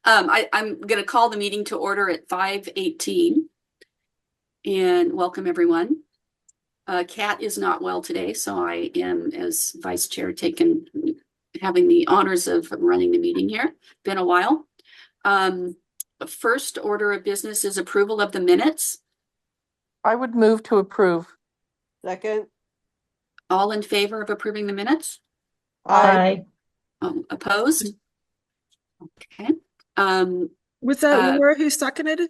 I'm going to call the meeting to order at 5:18 and welcome everyone. Kat is not well today, so I am, as vice chair, having the honors of running the meeting here. Been a while. First order of business is approval of the minutes. I would move to approve. Second. All in favor of approving the minutes? Aye. Opposed? Okay. Was that Laura who seconded?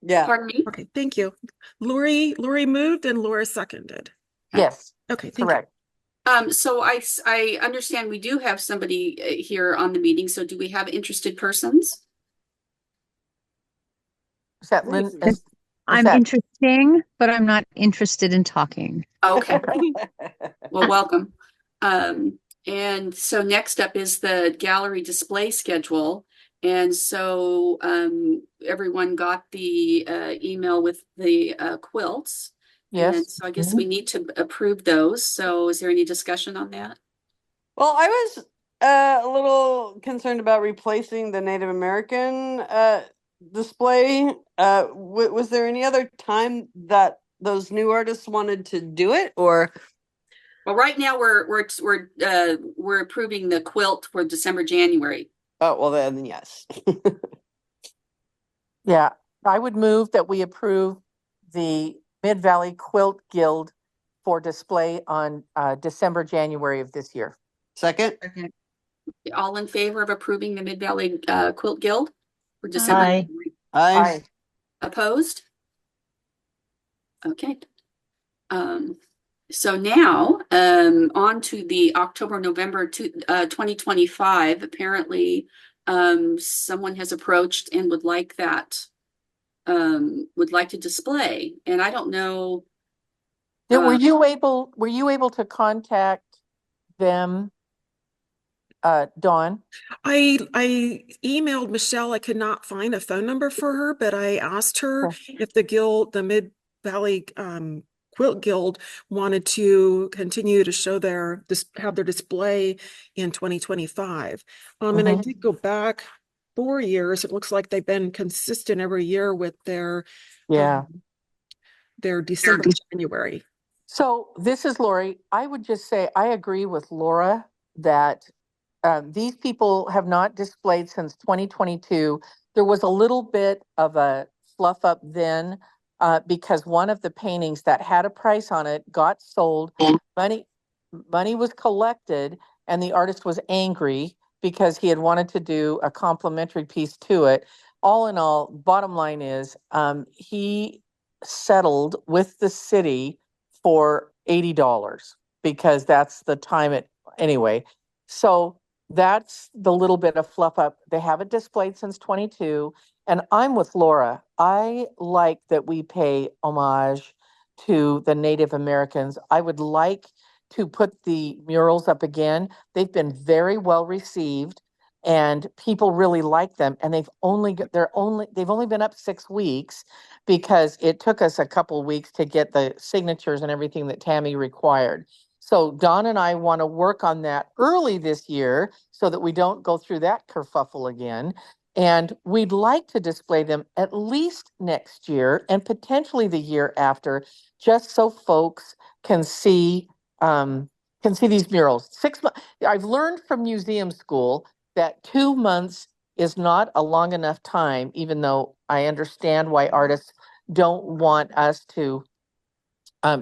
Yeah. Pardon me? Okay, thank you. Lori moved and Laura seconded. Yes. Okay, thank Correct. So I understand we do have somebody here on the meeting. So do we have interested persons? Is that Lynn? I'm interesting, but I'm not interested in talking. Okay. Well, welcome. And so next up is the gallery display schedule. And so everyone got the email with the quilts. Yes. And so I guess we need to approve those. So is there any discussion on that? Well, I was a little concerned about replacing the Native American display. Was there any other time that those new artists wanted to do it, or? Well, right now we're approving the quilt for December, January. Oh, well then, yes. Yeah, I would move that we approve the Mid-Valley Quilt Guild for display on December, January of this year. Second. All in favor of approving the Mid-Valley Quilt Guild for December? Aye. Aye. Opposed? Okay. So now on to the October, November 2025. Apparently, someone has approached and would like to display. And I don't know. Were you able to contact them, Dawn? I emailed Michelle. I could not find a phone number for her, but I asked her if the Mid-Valley Quilt Guild wanted to continue to have their display in 2025. And I did go back 4 years. It looks like they've been consistent every year with their December, January. So this is Lori. I would just say I agree with Laura that these people have not displayed since 2022. There was a little bit of a fluff up then because one of the paintings that had a price on it got sold. Money was collected, and the artist was angry because he had wanted to do a complimentary piece to it. All in all, bottom line is he settled with the city for $80 because that's the time anyway. So that's the little bit of fluff up. They haven't displayed since 22. And I'm with Laura. I like that we pay homage to the Native Americans. I would like to put the murals up again. They've been very well received and people really like them. And they've only been up 6 weeks because it took us a couple of weeks to get the signatures and everything that Tammy required. So Don and I want to work on that early this year so that we don't go through that kerfuffle again. And we'd like to display them at least next year and potentially the year after, just so folks can see these murals. 6 months. I've learned from museum school that 2 months is not a long enough time, even though I understand why artists don't want us to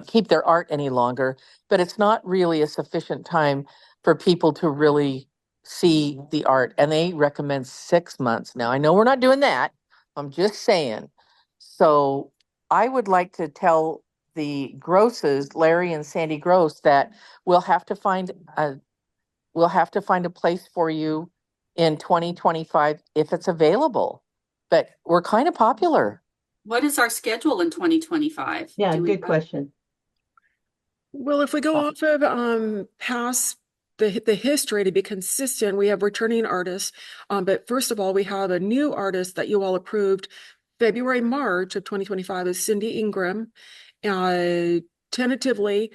keep their art any longer, but it's not really a sufficient time for people to really see the art. And they recommend 6 months. Now, I know we're not doing that. I'm just saying. So I would like to tell the Grosses, Larry and Sandy Gross, that we'll have to find a place for you in 2025 if it's available. But we're kind of popular. What is our schedule in 2025? Yeah, good question. Well, if we go off of past the history to be consistent, we have returning artists. But first of all, we have a new artist that you all approved February, March of 2025 is Cindy Ingram. Tentatively,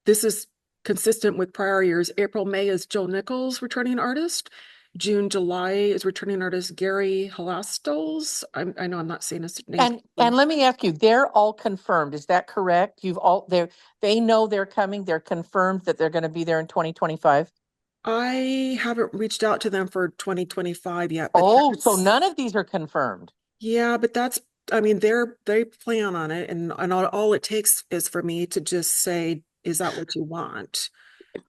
this is consistent with prior years. April, May is Joe Nichols, returning artist. June, July is returning artist Gary Halastels. I know I'm not saying his name. And let me ask you, they're all confirmed. Is that correct? They know they're coming. They're confirmed that they're going to be there in 2025. I haven't reached out to them for 2025 yet, but Oh, so that's, none of these are confirmed. yeah, but that's, I mean, they plan on it, and all it takes is for me to just say, is that what you want?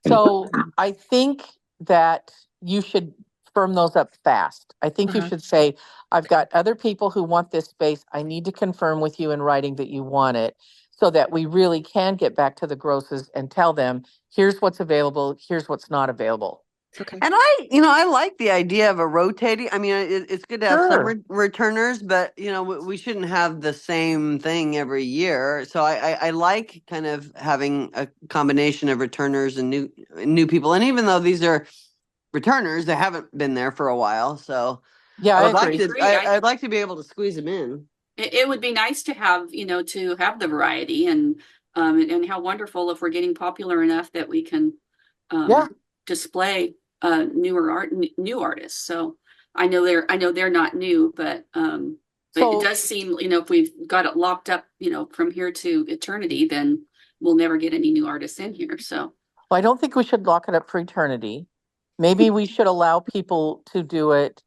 So I think that you should firm those up fast. I think you Uh-huh. should say, I've got other people who want this space. I need to confirm with you in writing that you want it so that we really can get back to the grosses and tell them, here's what's available, here's what's not available. Okay. And I like the idea of a rotating. I mean, it's good to have some Sure. returners, but we shouldn't have the same thing every year. So I like kind of having a combination of returners and new people. And even though these are returners, they haven't been there for a while. So Yeah, I I would like agree. to. I'd like to be able to squeeze them in. It would be nice to have, to have the variety and how wonderful if we're getting popular enough that we can Yeah. display new artists. So I know they're not new, but it So does seem, if we've got it locked up, from here to eternity, then we'll never get any new artists in here. So I don't think we should lock it up for eternity. Maybe we should allow people to do it.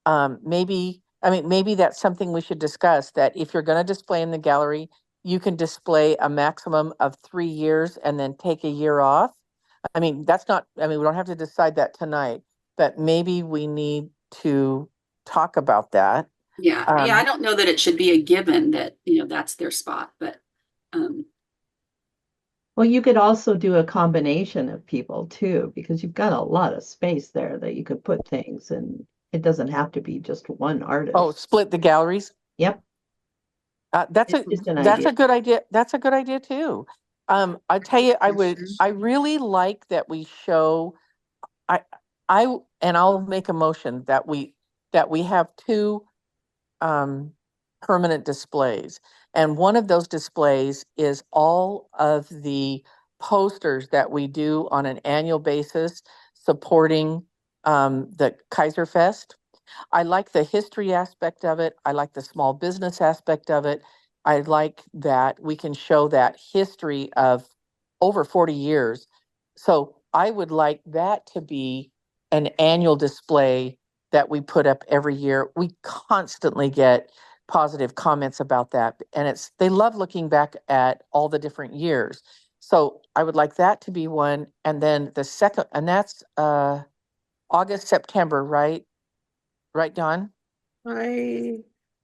Maybe that's something we should discuss, that if you're going to display in the gallery, you can display a maximum of 3 years and then take a year off. We don't have to decide that tonight, but maybe we need to talk about that. yeah, I don't know that it should be a given that, that's their spot, but um, Well, you could also do a combination of people too, because you've got a lot of space there that you could put things, and it doesn't have to be just one Oh, artist. split the galleries. Yep, That's it's just an that's idea. a good idea. That's a good idea too. I tell you, I really like that we show, I, and I'll make a motion that we have two, um, permanent displays. And one of those displays is all of the posters that we do on an annual basis supporting, the Keizer Fest. I like the history aspect of it. I like the small business aspect of it. I like that we can show that history of over 40 years. So I would like that to be an annual display that we put up every year. We constantly get positive comments about that. And they love looking back at all the different years. So I would like that to be one. And then the second, and that's August, September, right? Right, Don?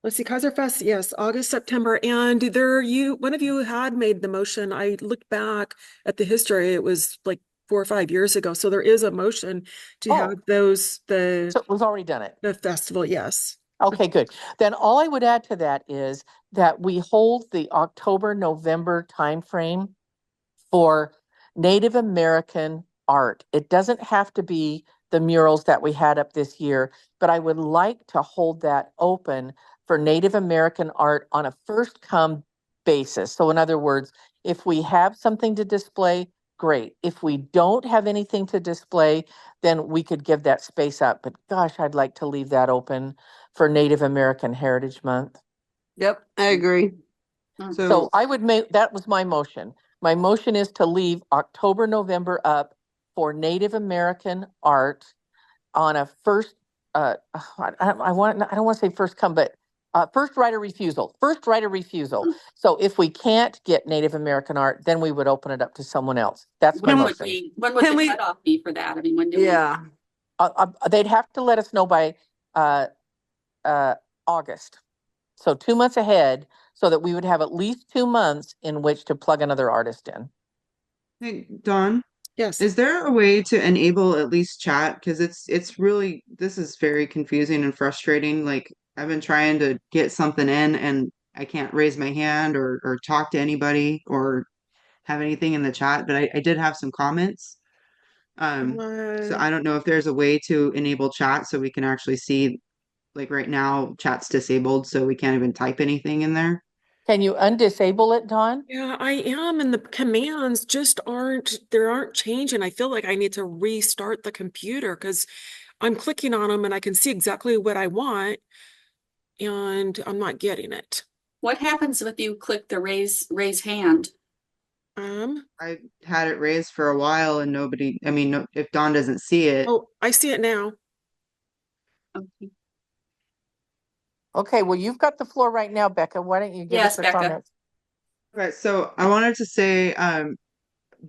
Let's see, Kaiser Fest, yes, August, September, and one of you had made the motion. I looked back at the history, it was like 4 or 5 years ago, so there is a motion to have So we've already done it. the festival, yes. Okay, good. Then all I would add to that is that we hold the October, November timeframe for Native American art. It doesn't have to be the murals that we had up this year, but I would like to hold that open for Native American art on a first come basis. So in other words, if we have something to display, great. If we don't have anything to display, then we could give that space up. But gosh, I'd like to leave that open for Native American Heritage Month. Yep, I agree. So I would that was my motion. My motion is to leave October, November up for Native American art on a first, I don't want to say first come, but first right of refusal. First right of refusal. So if we can't get Native American art, then we would open it up to someone else. That's my motion. When would the cutoff be for that? I mean, when do Yeah. They'd have to let us know by August. So 2 months ahead, so that we would have at least 2 months in which to plug another artist in. Hey, Dawn, Yes. is there a way to enable at least chat? Because it's really, this is very confusing and frustrating. Like I've been trying to get something in and I can't raise my hand or talk to anybody or have anything in the chat, but I did have some comments. So I don't know if there's a way to enable chat so we can actually see, like right now, chat's disabled, so we can't even type anything in there. Can you undisable it, Dawn? Yeah, I am, and the commands just aren't changing. I feel like I need to restart the computer because I'm clicking on them and I can see exactly what I want, and I'm not getting it. What happens if you click the raise hand? I had it raised for a while and nobody, I mean, no, if Dawn doesn't see it, Oh, I see it now. Okay. Okay, well, you've got the floor right now, Becca. Why don't you give Yes, us your Becca. comments? okay, so I wanted to say,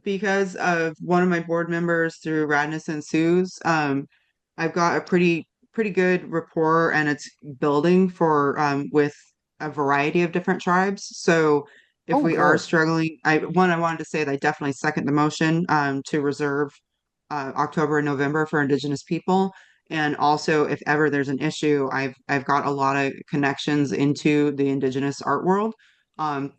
because of one of my board members through Radness and Sue's, I've got a pretty good rapport and it's building for with a variety of different tribes. So if Oh, we are good. struggling, I wanted to say that I definitely second the motion to reserve October and November for Indigenous people. And also, if ever there's an issue, I've got a lot of connections into the Indigenous art world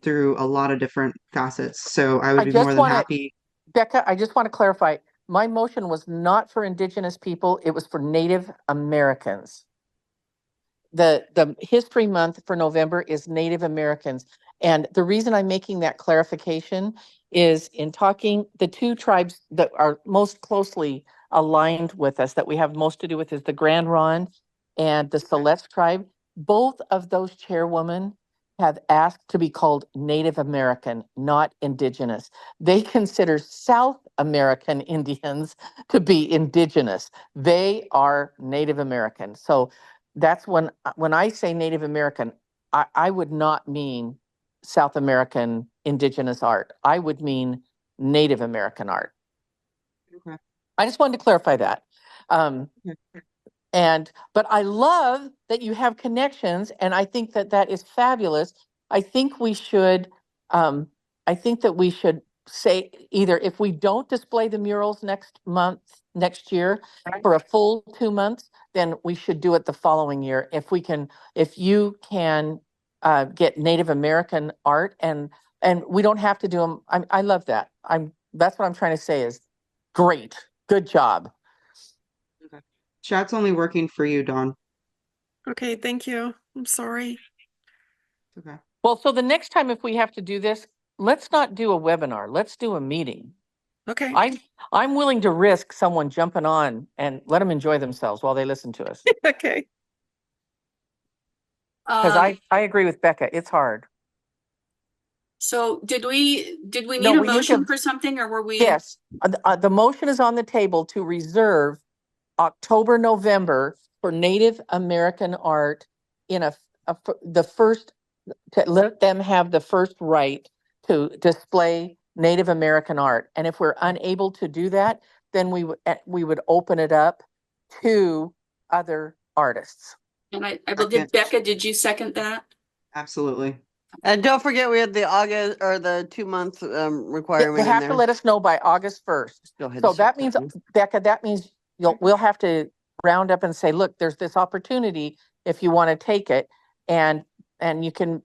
through a lot of different facets. So I would I be more just than want to, happy. Becca, I just want to clarify. My motion was not for Indigenous people. It was for Native Americans. The History Month for November is Native Americans. And the reason I'm making that clarification is in talking, the two tribes that are most closely aligned with us, that we have most to do with, is the Grand Ronde and the Celeste tribe. Both of those chairwomen have asked to be called Native American, not Indigenous. They consider South American Indians to be Indigenous. They are Native American. So that's when I say Native American, I would not mean South American indigenous art. I would mean Native American art. Okay. I just wanted to clarify that. But I love that you have connections, and I think that that is fabulous. I think we should, um, I think that we should say either if we don't display the murals next year for a full 2 months, then we should do it the following year. If you can get Native American art, and we don't have to do them. I love that. That's what I'm trying to say is great, good job. Okay. Chat's only working for you, Dawn. Okay, thank you. I'm sorry. Okay. Well, so the next time if we have to do this, let's not do a webinar. Let's do a meeting. Okay. I'm willing to risk someone jumping on and let them enjoy themselves while they listen to us. Okay. Because I agree with Becca. It's hard. So did we No, need a we need motion to- for something, or were we? Yes, the motion is on the table to reserve October, November for Native American art in the first, to let them have the first right to display Native American art. And if we're unable to do that, then we would open it up to other artists. And I Second. did Becca, did you second that? Absolutely. And don't forget, we had the August or the 2 month requirement They in have to there. let us know by August 1st. Go ahead So and check that means, that. Becca, that means we'll have to round up and say, look, there's this opportunity if you want to take it. And you can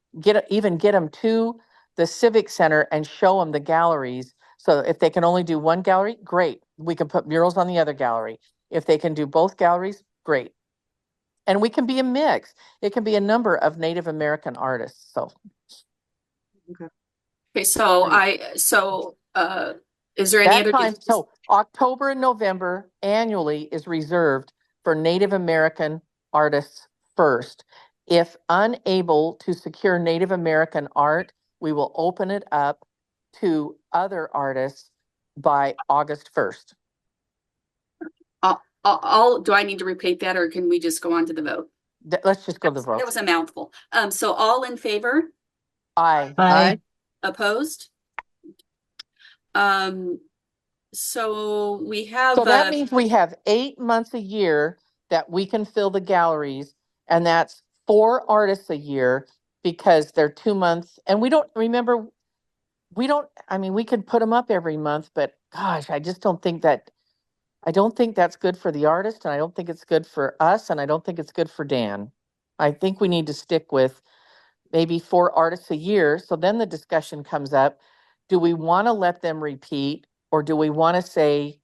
even get them to the Civic Center and show them the galleries. So if they can only do one gallery, great. We can put murals on the other gallery. If they can do both galleries, great. And we can be a mix. It can be a number of Native American artists. So Okay, is there any that other? time, so October and November annually is reserved for Native American artists first. If unable to secure Native American art, we will open it up to other artists by August 1st. Do I need to repeat that, or can we just go on to the vote? Let's just go to the vote. That was a mouthful. So all in favor? Aye. Bye. Opposed? So we have. So that means we have 8 months a year that we can fill the galleries, and that's 4 artists a year because they're 2 months. And we don't remember, I mean, we could put them up every month, but gosh, I just don't think that's good for the artist, and I don't think it's good for us, and I don't think it's good for Dan. I think we need to stick with maybe 4 artists a year. So then the discussion comes up, do we want to let them repeat, or do we want to say,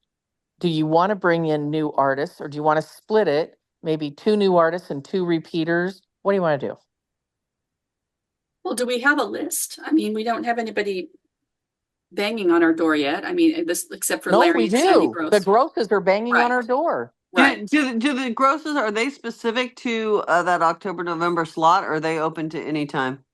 do you want to bring in new artists, or do you want to split it? Maybe 2 new artists and 2 repeaters? What do you want to do? Well, do we have a list? I mean, we don't have anybody banging on our door yet. I mean, this except for No, Larry we and Sandy do. Gross. The grosses are banging on Right. our door. Right. Do the grosses, are they specific to that October, November slot, or are they open to any time?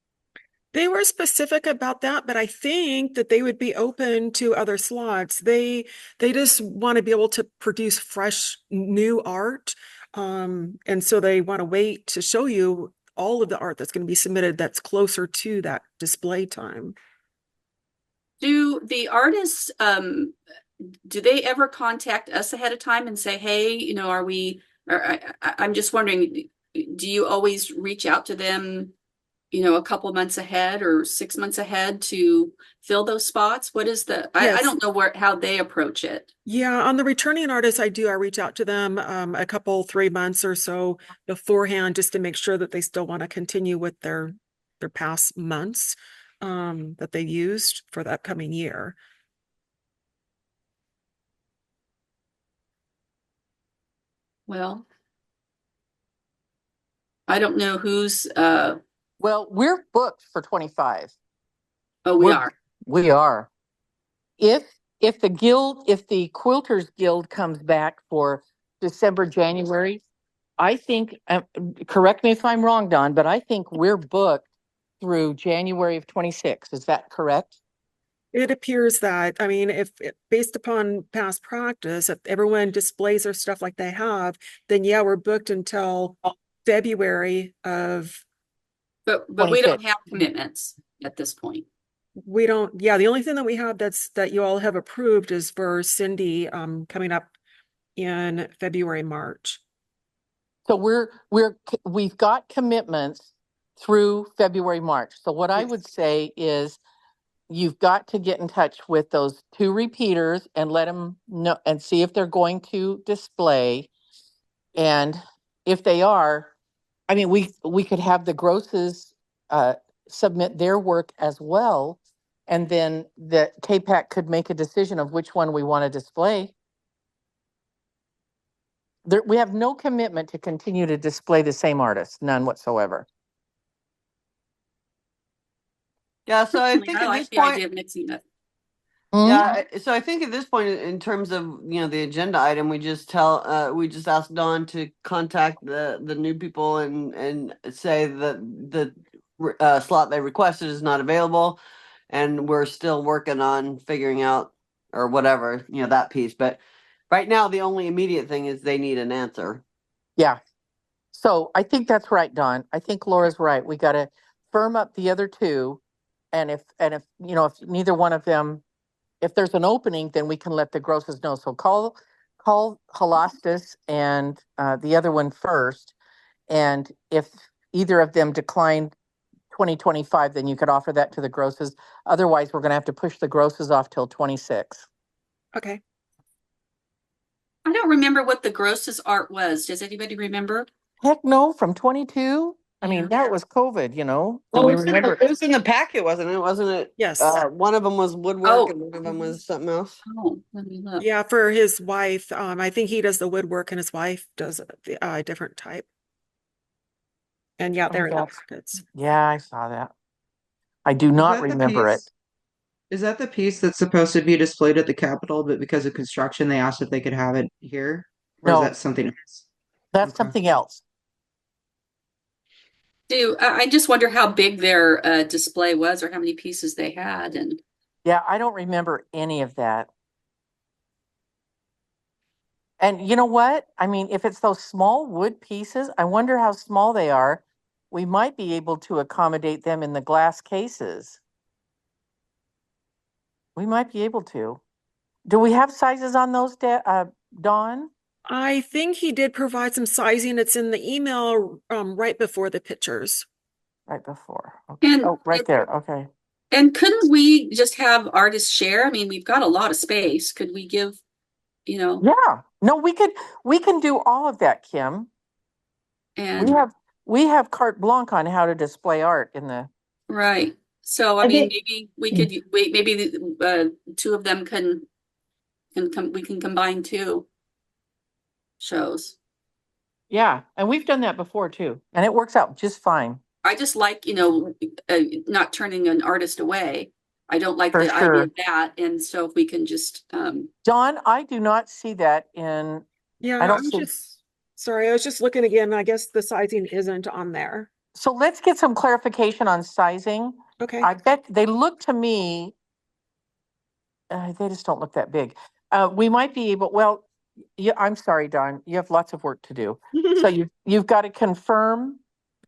They were specific about that, but I think that they would be open to other slots. They just want to be able to produce fresh new art. And so they want to wait to show you all of the art that's going to be submitted that's closer to that display time. Do the artists, do they ever contact us ahead of time and say, hey, are we, or I'm just wondering, do you always reach out to them, a couple months ahead or 6 months ahead to fill those spots? What is I Yes. don't know how they approach it. Yeah, on the returning artists, I reach out to them a couple, 3 months or so beforehand just to make sure that they still want to continue with their past months that they used for the upcoming year. Well, I don't know who's, Well, we're booked for 25. oh, we are. We are. If if the Quilters Guild comes back for December, January, I think, correct me if I'm wrong, Don, but I think we're booked through January of 26. Is that correct? It appears that, I mean, if based upon past practice, if everyone displays their stuff like they have, then yeah, we're booked until February of, But we 26. don't have commitments at this point. we don't, yeah, the only thing that we have that you all have approved is for Cindy coming up in February, March. So we've got commitments through February, March. So what I would say is you've got to get in touch with those two repeaters and let them know and see if they're going to display. And if they are, I mean, we could have the grosses submit their work as well. And then the KPAC could make a decision of which one we want to display. We have no commitment to continue to display the same artist, none whatsoever. Yeah, so I Personally, think I at like this the point, idea of mixing it. yeah, so I think at this point, in terms of the agenda item, we just ask Dawn to contact the new people and say that the slot they requested is not available, and we're still working on figuring out or whatever that piece. But right now, the only immediate thing is they need an answer. Yeah. So I think that's right, Don. I think Laura's right. We got to firm up the other two. And if if neither one of them, if there's an opening, then we can let the grosses know. So call Holostis and the other one first. And if either of them decline 2025, then you could offer that to the grosses. Otherwise, we're going to have to push the grosses off till 26. Okay. I don't remember what the grossest art was. Does anybody remember? Heck no, from 22. I mean, Yeah. that was COVID, Do Well, we it was remember? it was in the packet, wasn't it? Wasn't it? Yes. One of them was woodwork, Oh. and one of them was something else. Oh, let me look. Yeah, for his wife, I think he does the woodwork and his wife does a different type. And yeah, they're in the packets. Yeah, I saw that. I do not remember it. Is that the piece that's supposed to be displayed at the Capitol, but because of construction, they asked if they could have it here? Or is No, that something else? that's Okay. something else. I just wonder how big their display was or how many pieces they had. And Yeah, I don't remember any of that. And you know what? I mean, if it's those small wood pieces, I wonder how small they are. We might be able to accommodate them in the glass cases. We might be able to. Do we have sizes on those, Dawn? I think he did provide some sizing. It's in the email right before the pictures. Right before. Okay. And Oh, right there. Okay. And couldn't we just have artists share? I mean, we've got a lot of space. Could we give, Yeah. No, we can do all of that, Kim. and We have carte blanche on how to display art in the. right. So I mean, maybe we could wait. Maybe the two of them can come. We can combine two shows. Yeah, and we've done that before too, and it works out just fine. I just like not turning an artist away. I don't like For the sure. idea of that, and so if we can just Dawn, I do not see that in Yeah, I I don't was see. just, sorry, I was just looking again. I guess the sizing isn't on there. So let's get some clarification on sizing. Okay. I bet they look to me, they just don't look that big. We might be able, well, yeah, I'm sorry, Don, you have lots of work to do. So you've got to confirm,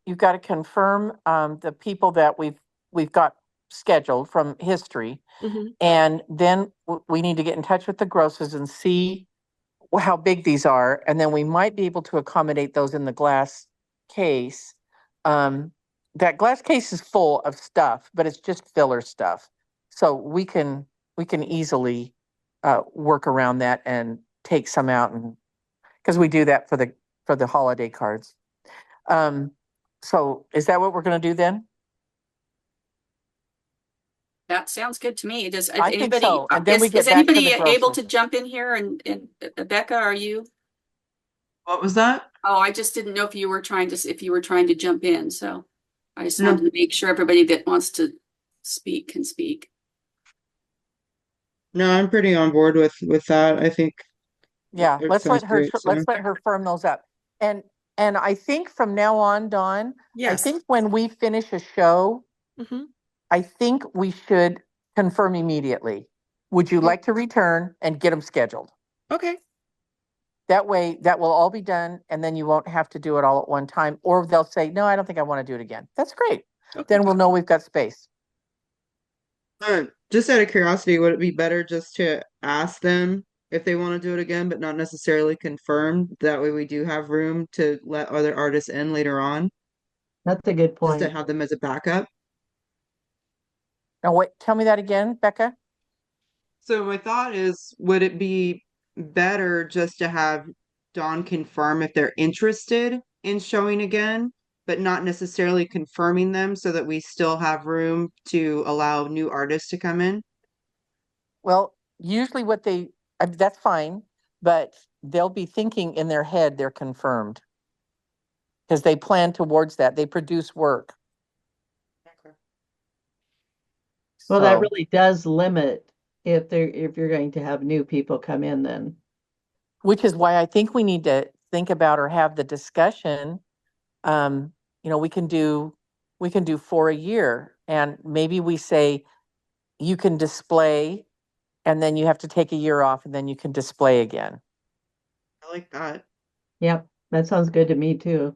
the people that we've got scheduled from history. Mhm. And then we need to get in touch with the grosses and see how big these are. And then we might be able to accommodate those in the glass case. That glass case is full of stuff, but it's just filler stuff. So we can easily work around that and take some out, and because we do that for the holiday cards. So is that what we're going to do then? That sounds good to me. Does I think anybody, so. And then we is get back to anybody the able to grosses. jump in here? And Becca, are you? What was that? Oh, I just didn't know if you were trying to jump in. So I just No. wanted to make sure everybody that wants to speak can speak. No, I'm pretty on board with that. I think Yeah, it sounds great. So let's let her firm those up. And I think from now on, Dawn, I Yes. think when we finish a show, Mhm. I think we should confirm immediately. Would you like to return and get them scheduled? Okay. That way, that will all be done, and then you won't have to do it all at one time, or they'll say, no, I don't think I want to do it again. That's great. Okay. Then we'll know we've got space. just out of curiosity, would it be better just to ask them if they want to do it again, but not necessarily confirm? That way we do have room to let other artists in later on, That's a good just to point. have them as a backup. Now, wait, tell me that again, Becca. So my thought is, would it be better just to have Dawn confirm if they're interested in showing again, but not necessarily confirming them so that we still have room to allow new artists to come in? Well, usually that's fine, but they'll be thinking in their head they're confirmed because they plan towards that. They produce work. Okay. Well, that So, really does limit if you're going to have new people come in then. which is why I think we need to think about or have the discussion. We can do 4 a year, and maybe we say you can display, and then you have to take a year off, and then you can display again. I like that. Yep, that sounds good to me too.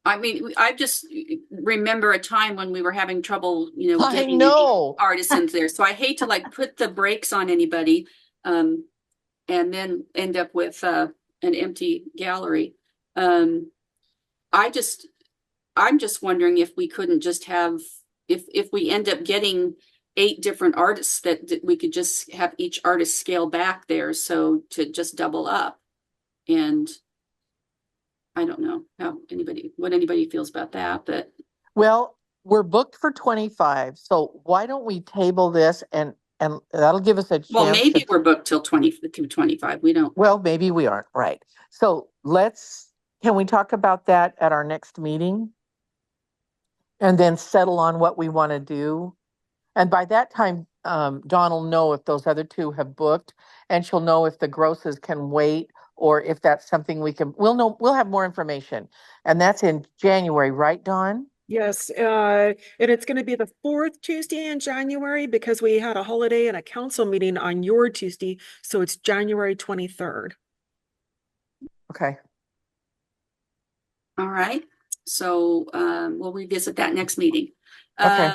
I mean, I just remember a time when we were having trouble, I getting know. artists in there. So I hate to put the brakes on anybody, and then end up with an empty gallery. Um, I'm just wondering if we couldn't just have, if we end up getting 8 different artists, that we could just have each artist scale back there, so to just double up. And I don't know what anybody feels about that, but Well, we're booked for 25, so why don't we table this, and that'll give us a well, chance maybe to, we're booked till 25. We don't. well, maybe we aren't, right? So can we talk about that at our next meeting? And then settle on what we want to do? And by that time, Dawn will know if those other 2 have booked, and she'll know if the grosses can wait, or if that's something we'll have more information. And that's in January, right, Dawn? Yes, and it's going to be the 4th Tuesday in January because we had a holiday and a council meeting on your Tuesday, so it's January 23rd. Okay. All right. So we'll revisit that next meeting. Okay.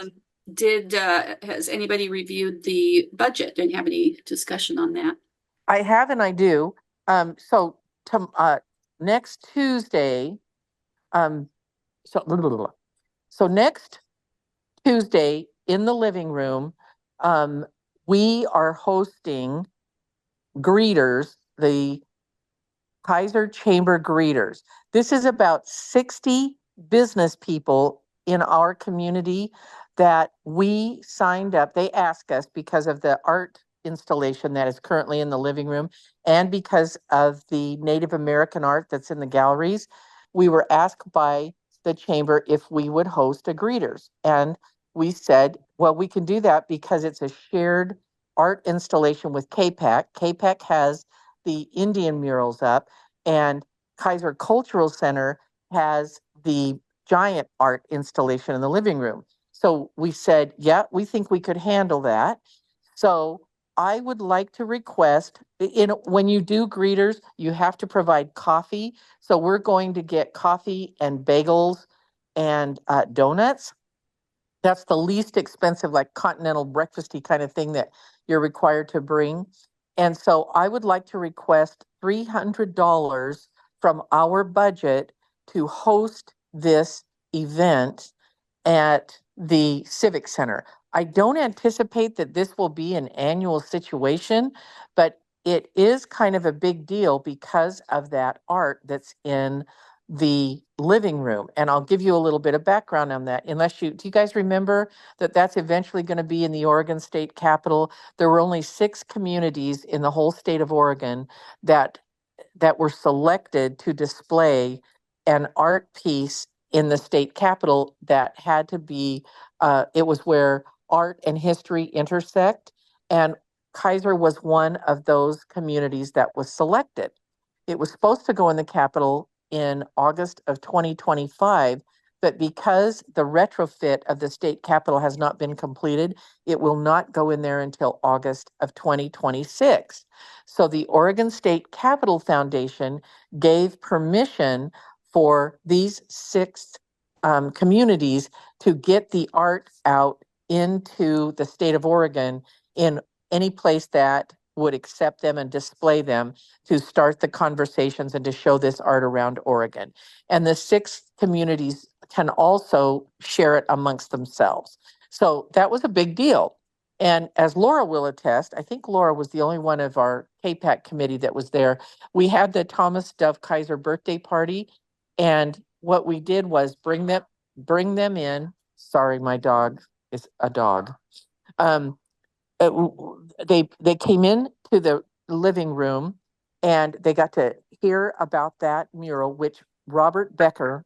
Has anybody reviewed the budget and have any discussion on that? I have and I do. So next Tuesday, um, so next Tuesday in the living room, we are hosting greeters, the Keizer Chamber greeters. This is about 60 business people in our community that we signed up. They asked us because of the art installation that is currently in the living room and because of the Native American art that's in the galleries. We were asked by the chamber if we would host a greeters. And we said, well, we can do that because it's a shared art installation with KPAC. KPAC has the Indian murals up, and Keizer Cultural Center has the giant art installation in the living room. So we said, yeah, we think we could handle that. So I would like to request, when you do greeters, you have to provide coffee. So we're going to get coffee and bagels and donuts. That's the least expensive, like continental breakfasty kind of thing that you're required to bring. And so I would like to request $300 from our budget to host this event at the Civic Center. I don't anticipate that this will be an annual situation, but it is kind of a big deal because of that art that's in the living room. And I'll give you a little bit of background on that. Do you guys remember that that's eventually going to be in the Oregon State Capitol? There were only 6 communities in the whole state of Oregon that were selected to display an art piece in the state capitol that had to be, it was where art and history intersect. And Keizer was one of those communities that was selected. It was supposed to go in the capitol in August of 2025, but because the retrofit of the state capitol has not been completed, it will not go in there until August of 2026. So the Oregon State Capitol Foundation gave permission for these 6 communities to get the art out into the state of Oregon in any place that would accept them and display them, to start the conversations and to show this art around Oregon. And the 6 communities can also share it amongst themselves. So that was a big deal. And as Laura will attest, I think Laura was the only one of our KPAC committee that was there. We had the Thomas Dove Keizer birthday party, and what we did was bring them in. Sorry, my dog is a dog. They came in to the living room, and they got to hear about that mural, which Robert Becker,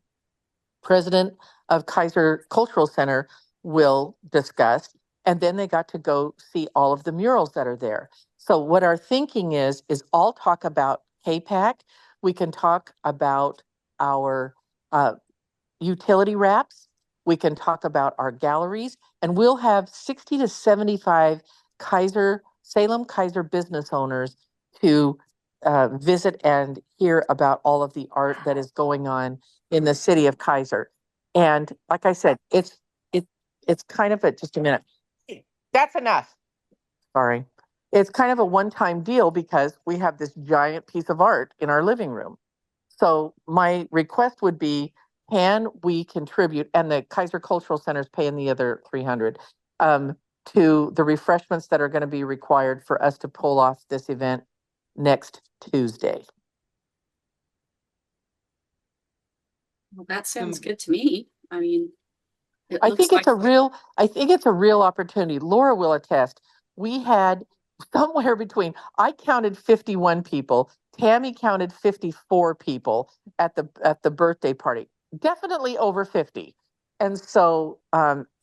president of Keizer Cultural Center, will discuss. And then they got to go see all of the murals that are there. So what our thinking is I'll talk about KPAC. We can talk about our utility wraps. We can talk about our galleries, and we'll have 60 to 75 Salem Keizer business owners to visit and hear about all of the art that is going on in the city of Keizer. And like I said, it's kind of just a minute. That's enough. Sorry. It's kind of a one-time deal because we have this giant piece of art in our living room. So my request would be, can we contribute, and the Keizer Cultural Center is paying the other 300, to the refreshments that are going to be required for us to pull off this event next Tuesday. Well, that sounds good to me. I mean, I think it's a real opportunity. Laura will attest. We had somewhere between, I counted 51 people, Tammy counted 54 people at the birthday party. Definitely over 50. And so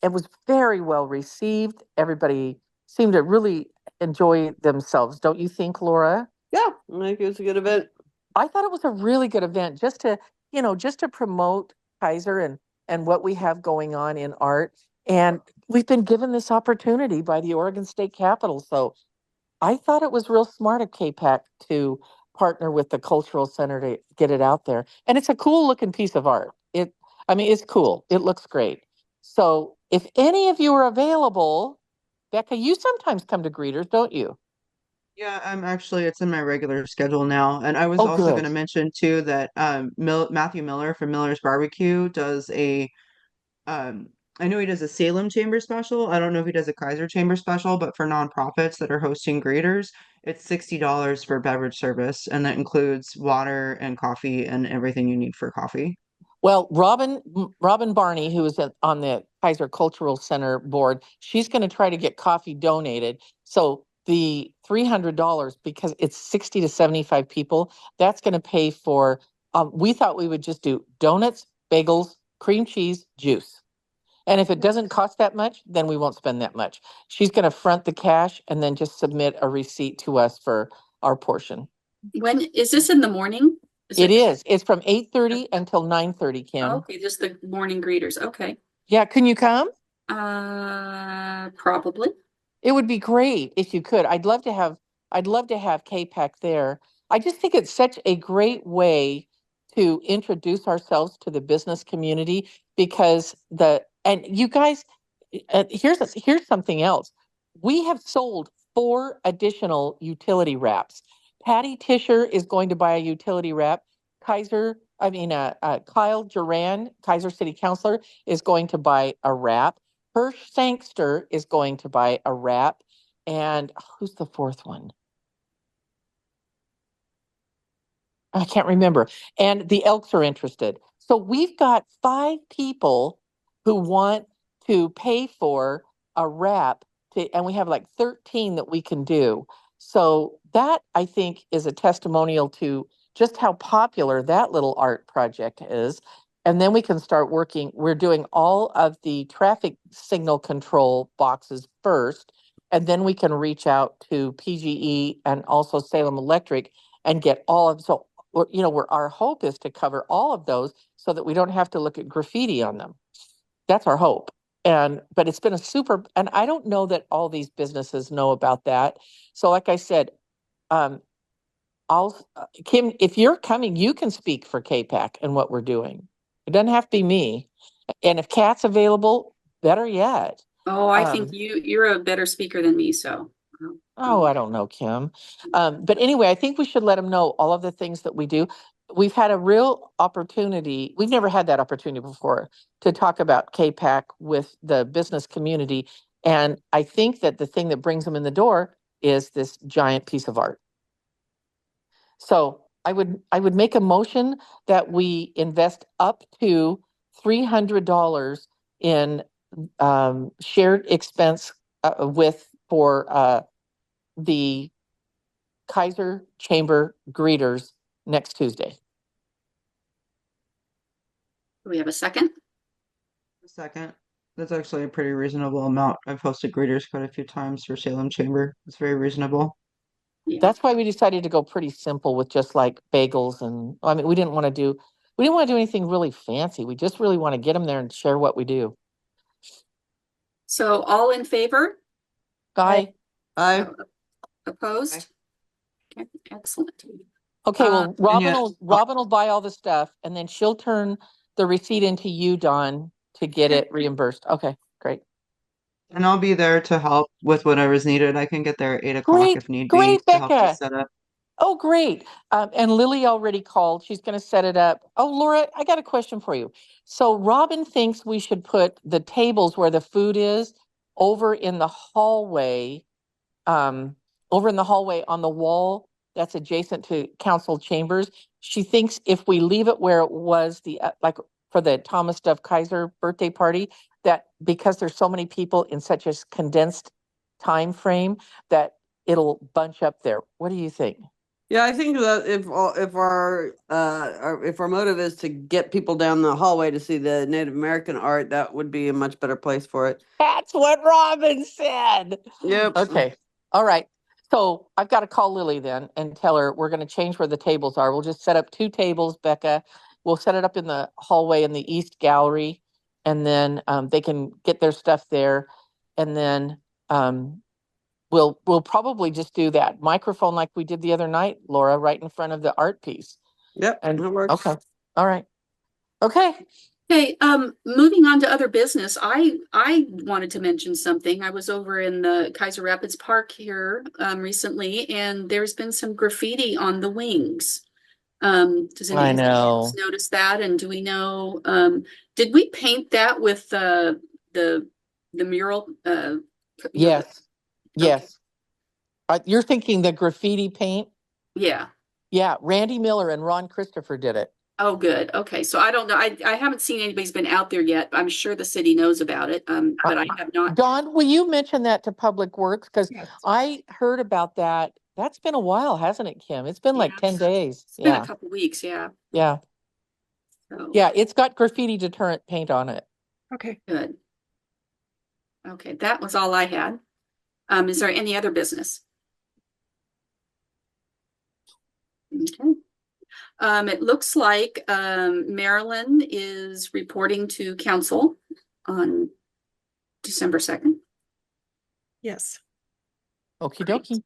it was very well received. Everybody seemed to really enjoy themselves. Don't you think, Laura? Yeah, I think it was a good event. I thought it was a really good event just to promote Keizer and what we have going on in art. And we've been given this opportunity by the Oregon State Capitol. So I thought it was real smart of KPAC to partner with the Cultural Center to get it out there. And it's a cool looking piece of art. It's cool. It looks great. So if any of you are available, Becca, you sometimes come to greeters, don't you? Yeah, I'm actually, it's in my regular schedule now. And I was Oh, also good. going to mention too that Matthew Miller from Miller's Barbecue does um, I know he does a Salem Chamber special. I don't know if he does a Keizer Chamber special, but for nonprofits that are hosting greeters, it's $60 for beverage service, and that includes water and coffee and everything you need for coffee. Well, Robin Barney, who is on the Keizer Cultural Center board, she's going to try to get coffee donated. So the $300, because it's 60 to 75 people, that's going to pay for, we thought we would just do donuts, bagels, cream cheese, juice. And if it doesn't cost that much, then we won't spend that much. She's going to front the cash and then just submit a receipt to us for our portion. When is this in the morning? It is. It's from 8:30 until 9:30, Kim. Okay, just the morning greeters. Okay. Yeah, can you come? Probably. It would be great if you could. I'd love to have KPAC there. I just think it's such a great way to introduce ourselves to the business community because and you guys, here's something else. We have sold 4 additional utility wraps. Patty Tischer is going to buy a utility wrap. Kyle Duran, Keizer City Councilor, is going to buy a wrap. Hirsch Sangster is going to buy a wrap. And who's the 4th one? I can't remember. And the Elks are interested. So we've got 5 people who want to pay for a wrap and we have like 13 that we can do. So that I think is a testimonial to just how popular that little art project is. And then we can start working. We're doing all of the traffic signal control boxes first, and then we can reach out to PGE and also Salem Electric and get all of where our hope is to cover all of those so that we don't have to look at graffiti on them. That's our hope. But it's been and I don't know that all these businesses know about that. So like I said, Kim, if you're coming, you can speak for KPAC and what we're doing. It doesn't have to be me. And if Kat's available, better yet. Oh, I think you're a better speaker than me, so. Oh, I don't know, Kim. But anyway, I think we should let them know all of the things that we do. We've had a real opportunity. We've never had that opportunity before to talk about KPAC with the business community. And I think that the thing that brings them in the door is this giant piece of art. So I would make a motion that we invest up to $300 in shared expense for the Keizer Chamber greeters next Tuesday. Do we have a second? Second. That's actually a pretty reasonable amount. I've hosted greeters quite a few times for Salem Chamber. It's very reasonable. Yeah. That's why we decided to go pretty simple with just like bagels we didn't want to do anything really fancy. We just really want to get them there and share what we do. So all in favor? Aye. Aye. Opposed? Okay, excellent. Okay, well, And Robin will buy all the stuff and then she'll turn the receipt into you, Dawn, to get it reimbursed. Okay, great. And I'll be there to help with whatever's needed. I can get there at 8 o'clock if need be Great, to help you Becca. set up. Oh, great. And Lily already called. She's going to set it up. Oh, Laura, I got a question for you. So Robin thinks we should put the tables where the food is over in the hallway, on the wall that's adjacent to council chambers. She thinks if we leave it where it was like for the Thomas Duff Keizer birthday party, that because there's so many people in such a condensed time frame that it'll bunch up there. What do you think? Yeah, I think that if our motive is to get people down the hallway to see the Native American art, that would be a much better place for it. That's what Robin said. Yep. Okay. All right. So I've got to call Lily then and tell her we're going to change where the tables are. We'll just set up 2 tables, Becca. We'll set it up in the hallway in the East Gallery, and then they can get their stuff there. And then we'll probably just do that microphone like we did the other night, Laura, right in front of the art piece. Yep. And that works. okay. All right. Okay. Okay, moving on to other business, I wanted to mention something. I was over in the Keizer Rapids Park here recently, and there's been some graffiti on the wings. Does I anybody know. else notice that? And do we know, did we paint that with the mural? Yes. Yes. You're thinking the graffiti paint? Yeah. Yeah. Randy Miller and Ron Christopher did it. Oh, good. Okay. So I don't know. I haven't seen anybody's been out there yet. I'm sure the city knows about it. But I have not. Dawn, will you mention that to Public Works? Because Yes. I heard about that. That's been a while, hasn't it, Kim? It's been like Yeah, 10 days. It's been Yeah. a couple weeks. Yeah. Yeah. So Yeah. It's got graffiti deterrent paint on it. okay, good. Okay. That was all I had. Is there any other business? Okay. It looks like Marilyn is reporting to council on December 2nd. Yes. Okie dokie.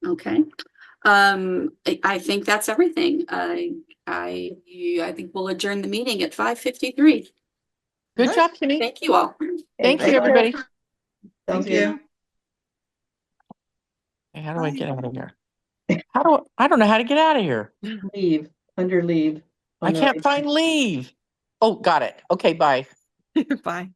Okay. I think that's everything. I think we'll adjourn the meeting at 5:53. Good job, Kimmy. Thank you all. Thank you, Thank you. everybody. Sounds Thank good. you. Hey, how do I get out of here? I don't know how to get out of here. Leave, under leave. I on the can't right find leave. Oh, got it. Okay, bye. Bye.